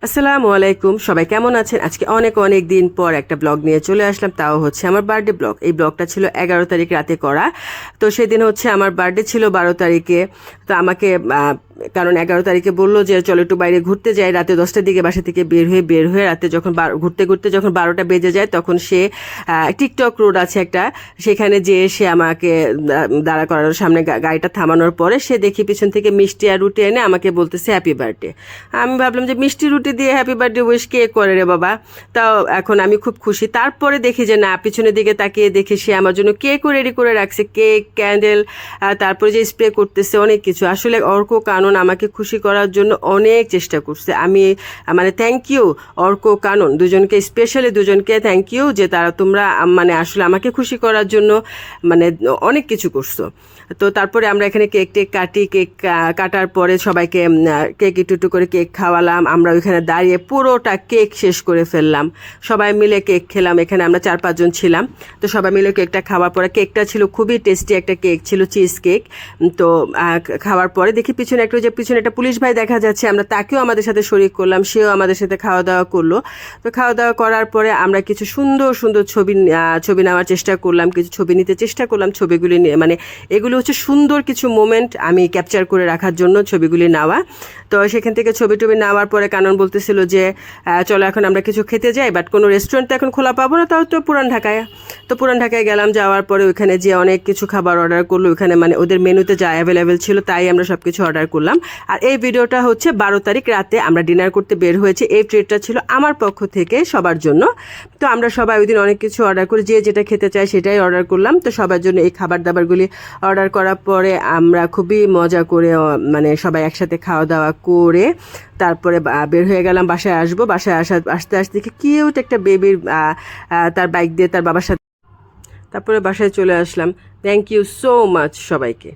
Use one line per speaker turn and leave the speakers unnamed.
আসসালামু আলাইকুম, সবাই কেমন আছেন? আজকে অনেক অনেক দিন পর একটা ব্লগ নিয়ে চলে আসলাম, তাও হচ্ছে আমার বার্থডে ব্লগ। এই ব্লগটা ছিল 11 তারিখ রাতে করা। তো সেদিন হচ্ছে আমার বার্থডে ছিল 12 তারিখে। তো আমাকে কারণ 11 তারিখে বললো যে চলো একটু বাইরে ঘুরতে যাই। রাতে 10টার দিকে বাসা থেকে বের হয়ে রাতে যখন ঘুরতে ঘুরতে যখন 12টা বেজে যায়, তখন সে টিকটক রোড আছে একটা, সেখানে যেয়ে সে আমাকে দাঁড়া করানোর সামনে গাড়িটা থামানোর পরে সে দেখি পিছন থেকে মিষ্টি আর রুটি এনে আমাকে বলতেছে হ্যাপি বার্থডে। আমি ভাবলাম যে মিষ্টি রুটি দিয়ে হ্যাপি বার্থডে উইশ কে করে রে বাবা। তাও এখন আমি খুব খুশি। তারপরে দেখি যে না, পিছনের দিকে তাকিয়ে দেখি সে আমার জন্য কেকও রেডি করে রাখছে, কেক, ক্যান্ডেল, তারপরে যে স্প্রে করতেছে অনেক কিছু। আসলে অর্ক কানন আমাকে খুশি করার জন্য অনেক চেষ্টা করছে। আমি মানে থ্যাংক ইউ অর্ক কানন দুজনকে, স্পেশালি দুজনকে থ্যাংক ইউ যে তোমরা মানে আসলে আমাকে খুশি করার জন্য মানে অনেক কিছু করছো। তো তারপরে আমরা এখানে কেক টেক কাটি, কেক কাটার পরে সবাইকে কেক একটু করে কেক খাওয়ালাম। আমরা ওইখানে দাঁড়িয়ে পুরোটা কেক শেষ করে ফেললাম, সবাই মিলে কেক খেলাম। এখানে আমরা 4-5 জন ছিলাম। তো সবাই মিলে কেকটা খাওয়ার পরে, কেকটা ছিল খুবই টেস্টি একটা কেক ছিল, চিজ কেক। তো খাওয়ার পরে দেখি পিছনে একটা পুলিশ ভাই দেখা যাচ্ছে, আমরা তাকেও আমাদের সাথে শরিক করলাম, সেও আমাদের সাথে খাওয়া দাওয়া করলো। তো খাওয়া দাওয়া করার পরে আমরা কিছু সুন্দর সুন্দর ছবি নেওয়ার চেষ্টা করলাম, কিছু ছবি নিতে চেষ্টা করলাম। ছবিগুলি মানে এগুলো হচ্ছে সুন্দর কিছু মোমেন্ট আমি ক্যাপচার করে রাখার জন্য ছবিগুলি নেওয়া। তো সেখান থেকে ছবি নেওয়ার পরে কানন বলতেছিল যে চলো এখন আমরা কিছু খেতে যাই, বাট কোনো রেস্টুরেন্ট তো এখন খোলা পাবো না, তাও তো পুরান ঢাকায় গেলাম। যাওয়ার পরে ওইখানে যে অনেক কিছু খাবার অর্ডার করলো। ওইখানে মানে ওদের মেনুতে যা অ্যাভেলেবেল ছিল তাই আমরা সব কিছু অর্ডার করলাম। আর এই ভিডিওটা হচ্ছে 12 তারিখ রাতে আমরা ডিনার করতে বের হয়েছে। এই ট্রিটটা ছিল আমার পক্ষ থেকে সবার জন্য। তো আমরা সবাই ওই দিন অনেক কিছু অর্ডার করি, যে যেটা খেতে চাই সেটাই অর্ডার করলাম। তো সবার জন্য এই খাবার দাবারগুলি অর্ডার করার পরে আমরা খুবই মজা করে মানে সবাই একসাথে খাওয়া দাওয়া করে তারপরে বের হয়ে গেলাম। বাসায় আসতে আসতে দেখি কিউট একটা বেবির তার বাইক দিয়ে তার বাবার সাথে, তারপরে বাসায় চলে আসলাম। থ্যাংক ইউ সো মাচ সবাইকে।